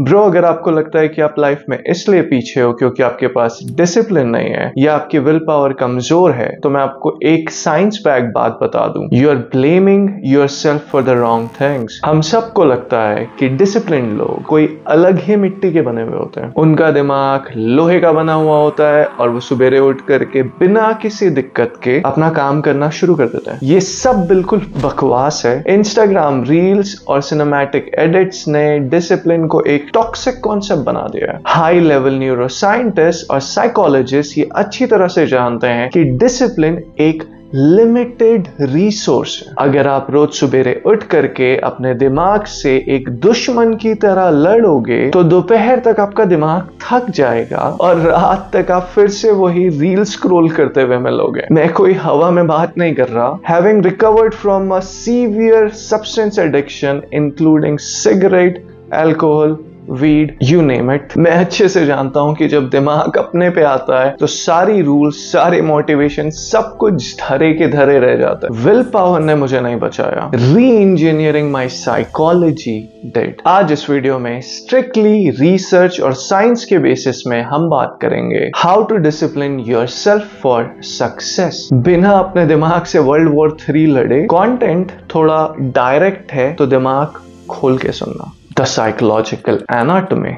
Bro, अगर आपको लगता है कि आप लाइफ में इसलिए पीछे हो क्योंकि आपके पास डिसिप्लिन नहीं है या आपकी विल पावर कमजोर है, तो मैं आपको एक साइंस बैक बात बता दूं। You are blaming yourself for the wrong things. हम सबको लगता है कि डिसिप्लिन लोग कोई अलग ही मिट्टी के बने हुए होते हैं। उनका दिमाग लोहे का बना हुआ होता है और वो सुबेरे उठ करके बिना किसी दिक्कत के अपना काम करना शुरू कर देते हैं। ये सब बिल्कुल बकवास है। इंस्टाग्राम रील्स और सिनेमैटिक एडिट्स ने डिसिप्लिन को एक टॉक्सिक कॉन्सेप्ट बना दिया है। हाई लेवल न्यूरो साइंटिस्ट और साइकोलॉजिस्ट ये अच्छी तरह से जानते हैं कि डिसिप्लिन एक लिमिटेड रिसोर्स है। अगर आप रोज सुबेरे उठ करके अपने दिमाग से एक दुश्मन की तरह लड़ोगे तो दोपहर तक आपका दिमाग थक जाएगा और रात तक आप फिर से वही रील स्क्रॉल करते हुए मिलोगे। मैं कोई हवा में बात नहीं कर रहा। Having recovered from a severe substance addiction including cigarette, alcohol, weed, you name it, मैं अच्छे से जानता हूं कि जब दिमाग अपने पे आता है तो सारी रूल्स, सारे मोटिवेशन, सब कुछ धरे के धरे रह जाता है। विल पावर ने मुझे नहीं बचाया, री इंजीनियरिंग माई साइकोलॉजी डिड। आज इस वीडियो में स्ट्रिक्टली रिसर्च और साइंस के बेसिस में हम बात करेंगे how to discipline yourself for success. बिना अपने दिमाग से वर्ल्ड वॉर 3 लड़े। कंटेंट थोड़ा डायरेक्ट है तो दिमाग खोल के सुनना। The psychological anatomy.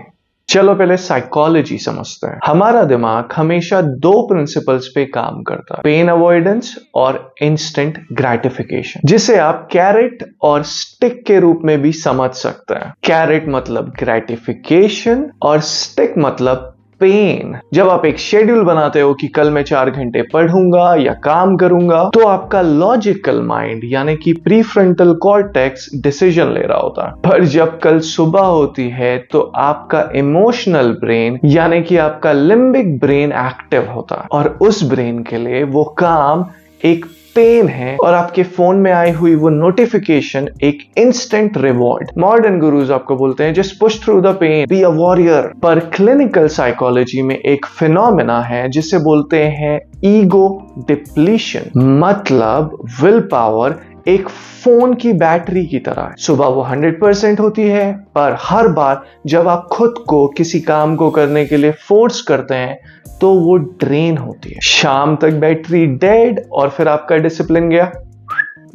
चलो पहले साइकोलॉजी समझते हैं। हमारा दिमाग हमेशा 2 प्रिंसिपल्स पे काम करता है, पेन अवॉइडेंस और इंस्टेंट ग्रेटिफिकेशन, जिसे आप कैरेट और स्टिक के रूप में भी समझ सकते हैं। कैरेट मतलब ग्रेटिफिकेशन और स्टिक मतलब पेन। जब आप एक शेड्यूल बनाते हो कि कल मैं 4 घंटे पढ़ूंगा या काम करूंगा, तो आपका लॉजिकल माइंड यानी कि प्रीफ्रंटल कॉर्टेक्स डिसीजन ले रहा होता है। पर जब कल सुबह होती है तो आपका इमोशनल ब्रेन यानी कि आपका लिम्बिक ब्रेन एक्टिव होता है और उस ब्रेन के लिए वो काम एक पेन है और आपके फोन में आई हुई वो नोटिफिकेशन एक इंस्टेंट रिवॉर्ड। मॉडर्न गुरुज आपको बोलते हैं just push through the pain, be a warrior. पर क्लिनिकल साइकोलॉजी में एक फिनोमेना है जिसे बोलते हैं ईगो डिप्लीशन। मतलब विल पावर एक फोन की बैटरी की तरह है। सुबह वो 100% होती है, पर हर बार जब आप खुद को किसी काम को करने के लिए फोर्स करते हैं तो वो ड्रेन होती है। शाम तक बैटरी डेड और फिर आपका डिसिप्लिन गया।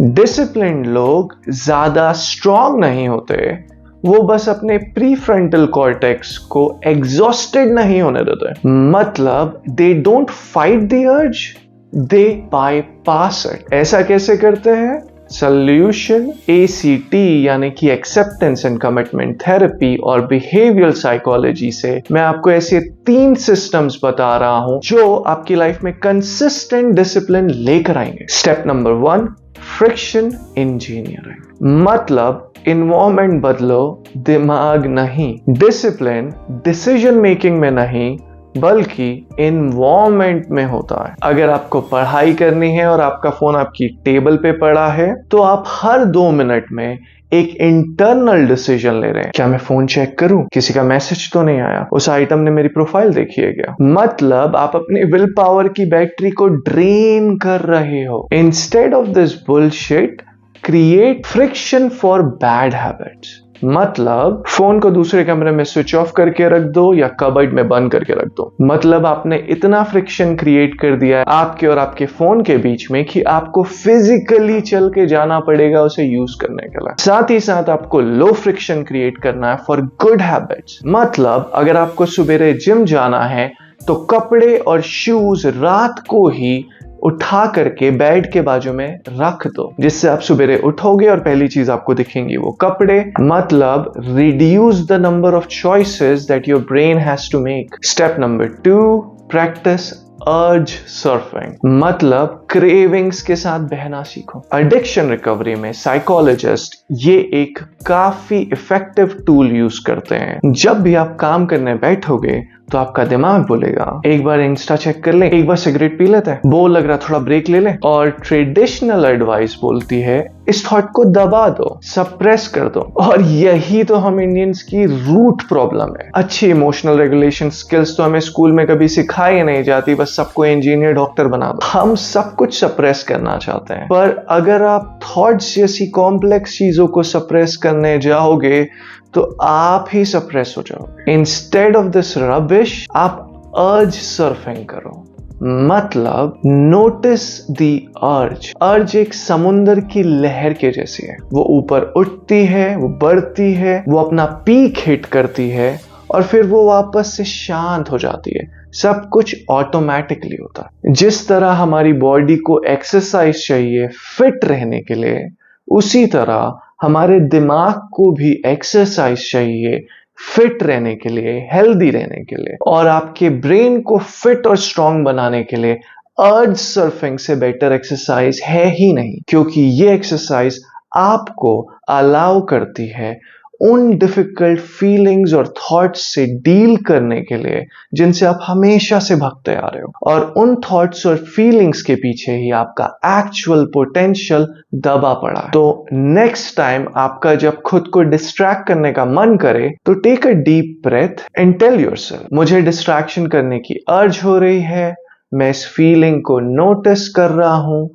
डिसिप्लिन लोग ज्यादा स्ट्रांग नहीं होते, वो बस अपने प्रीफ्रंटल कॉर्टेक्स को एग्जॉस्टेड नहीं होने देते। मतलब they don't fight the urge, they bypass it. ऐसा कैसे करते हैं? सोल्यूशन ACT यानी कि एक्सेप्टेंस एंड कमिटमेंट थेरेपी और बिहेवियरल साइकोलॉजी से मैं आपको ऐसे 3 सिस्टम्स बता रहा हूं जो आपकी लाइफ में कंसिस्टेंट डिसिप्लिन लेकर आएंगे। Step number 1, friction engineering. मतलब इन्वायरमेंट बदलो, दिमाग नहीं। डिसिप्लिन डिसीजन मेकिंग में नहीं बल्कि इन्वायरमेंट में होता है। अगर आपको पढ़ाई करनी है और आपका फोन आपकी टेबल पे पड़ा है तो आप हर 2 मिनट में एक इंटरनल डिसीजन ले रहे हैं। क्या मैं फोन चेक करूं? किसी का मैसेज तो नहीं आया? उस आइटम ने मेरी प्रोफाइल देखी है क्या? मतलब आप अपनी विल पावर की बैटरी को ड्रेन कर रहे हो। Instead of this bullshit, create friction for bad habits. मतलब फोन को दूसरे कमरे में स्विच ऑफ करके रख दो या कबर्ड में बंद करके रख दो। मतलब आपने इतना फ्रिक्शन क्रिएट कर दिया है आपके और आपके फोन के बीच में कि आपको फिजिकली चल के जाना पड़ेगा उसे यूज करने के लिए। साथ ही साथ आपको लो फ्रिक्शन क्रिएट करना है फॉर गुड हैबिट्स। मतलब अगर आपको सुबेरे जिम जाना है तो कपड़े और शूज रात को ही उठा करके बेड के बाजू में रख दो, जिससे आप सुबेरे उठोगे और पहली चीज आपको दिखेंगी वो कपड़े। मतलब reduce the number of choices that your brain has to make. Step number 2, practice urge surfing. मतलब क्रेविंग्स के साथ बहना सीखो। एडिक्शन रिकवरी में साइकोलॉजिस्ट ये एक काफी इफेक्टिव टूल यूज करते हैं। जब भी आप काम करने बैठोगे तो आपका दिमाग बोलेगा एक बार इंस्टा चेक कर ले, एक बार सिगरेट पी लेते हैं, बोर लग रहा थोड़ा ब्रेक ले ले। और ट्रेडिशनल एडवाइस बोलती है इस थॉट को दबा दो, सप्रेस कर दो। और यही तो हम इंडियंस की रूट प्रॉब्लम है। अच्छी इमोशनल रेगुलेशन स्किल्स तो हमें स्कूल में कभी सिखाई नहीं जाती, बस सबको इंजीनियर डॉक्टर बना दो। हम सब कुछ सप्रेस करना चाहते हैं, पर अगर आप थॉट्स जैसी कॉम्प्लेक्स चीजों को सप्रेस करने जाओगे तो आप ही सप्रेस हो जाओगे। इंस्टेड ऑफ दिस रबिश आप अर्ज सर्फिंग करो। मतलब नोटिस दी अर्ज एक समुंदर की लहर के जैसी है। वो ऊपर उठती है, वो बढ़ती है, वो अपना पीक हिट करती है और फिर वो वापस से शांत हो जाती है। सब कुछ ऑटोमेटिकली होता है। जिस तरह हमारी बॉडी को एक्सरसाइज चाहिए फिट रहने के लिए, उसी तरह हमारे दिमाग को भी एक्सरसाइज चाहिए फिट रहने के लिए, हेल्दी रहने के लिए। और आपके ब्रेन को फिट और स्ट्रांग बनाने के लिए अर्ज सर्फिंग से बेटर एक्सरसाइज है ही नहीं, क्योंकि ये एक्सरसाइज आपको अलाउ करती है उन डिफिकल्ट फीलिंग्स और थॉट्स से डील करने के लिए जिनसे आप हमेशा से भागते आ रहे हो। और उन थॉट्स और फीलिंग्स के पीछे ही आपका एक्चुअल पोटेंशियल दबा पड़ा है। तो नेक्स्ट टाइम आपका जब खुद को डिस्ट्रैक्ट करने का मन करे तो take a deep breath and tell yourself, मुझे डिस्ट्रैक्शन करने की अर्ज हो रही है, मैं इस फीलिंग को नोटिस कर रहा हूं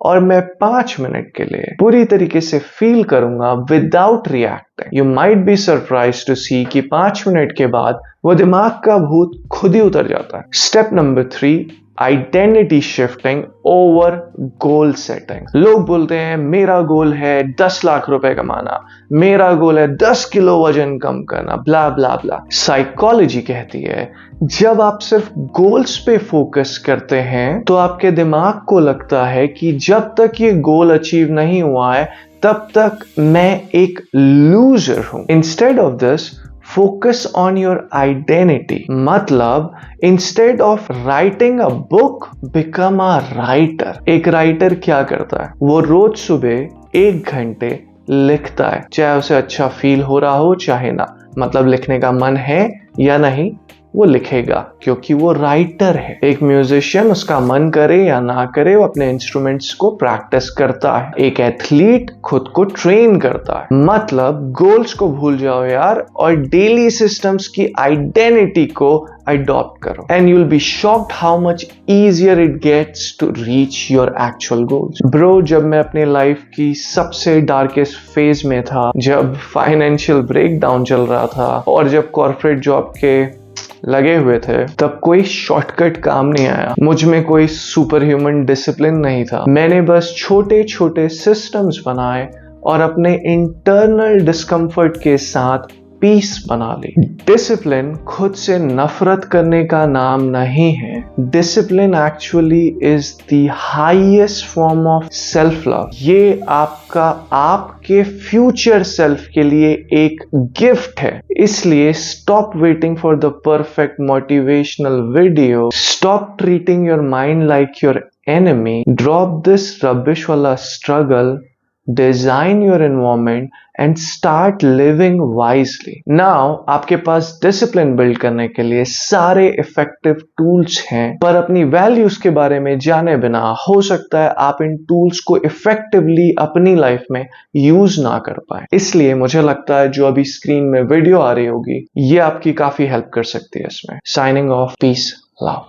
और मैं 5 मिनट के लिए पूरी तरीके से फील करूंगा without reacting. You might be surprise to see कि 5 मिनट के बाद वो दिमाग का भूत खुद ही उतर जाता है। Step number 3, identity shifting over goal setting. लोग बोलते हैं मेरा गोल है 10 लाख रुपए कमाना, मेरा गोल है 10 किलो वजन कम करना, ब्ला ब्ला ब्ला। साइकोलॉजी कहती है जब आप सिर्फ गोल्स पे फोकस करते हैं तो आपके दिमाग को लगता है कि जब तक ये गोल अचीव नहीं हुआ है तब तक मैं एक लूजर हूं। Instead of this focus on your identity। मतलब instead of writing a book become a writer. एक राइटर क्या करता है, वो रोज सुबह 1 घंटे लिखता है, चाहे उसे अच्छा फील हो रहा हो चाहे ना। मतलब लिखने का मन है या नहीं वो लिखेगा, क्योंकि वो राइटर है। एक म्यूजिशियन उसका मन करे या ना करे वो अपने इंस्ट्रूमेंट्स को प्रैक्टिस करता है। एक एथलीट खुद को ट्रेन करता है। मतलब गोल्स को भूल जाओ यार और डेली सिस्टम्स की आइडेंटिटी को अडॉप्ट करो and you will be shocked how much easier it gets to reach your actual goals. Bro, जब मैं अपने लाइफ की सबसे डार्केस्ट फेज में था, जब फाइनेंशियल ब्रेकडाउन चल रहा था और जब कॉर्पोरेट जॉब के लगे हुए थे, तब कोई शॉर्टकट काम नहीं आया। मुझ में कोई सुपर ह्यूमन डिसिप्लिन नहीं था। मैंने बस छोटे छोटे सिस्टम्स बनाए और अपने इंटरनल डिस्कम्फर्ट के साथ पीस बना ली। डिसिप्लिन खुद से नफरत करने का नाम नहीं है। Discipline actually is the highest form of self love. ये आपका आपके फ्यूचर सेल्फ के लिए एक गिफ्ट है। इसलिए stop waiting for the perfect motivational video, stop treating your mind like your enemy, drop this rubbish वाला struggle, design your environment and start living wisely. Now आपके पास डिसिप्लिन बिल्ड करने के लिए सारे इफेक्टिव टूल्स हैं, पर अपनी वैल्यूज के बारे में जाने बिना हो सकता है आप इन टूल्स को इफेक्टिवली अपनी लाइफ में यूज ना कर पाए। इसलिए मुझे लगता है जो अभी स्क्रीन में वीडियो आ रही होगी ये आपकी काफी हेल्प कर सकती है इसमें। Signing off, peace, love.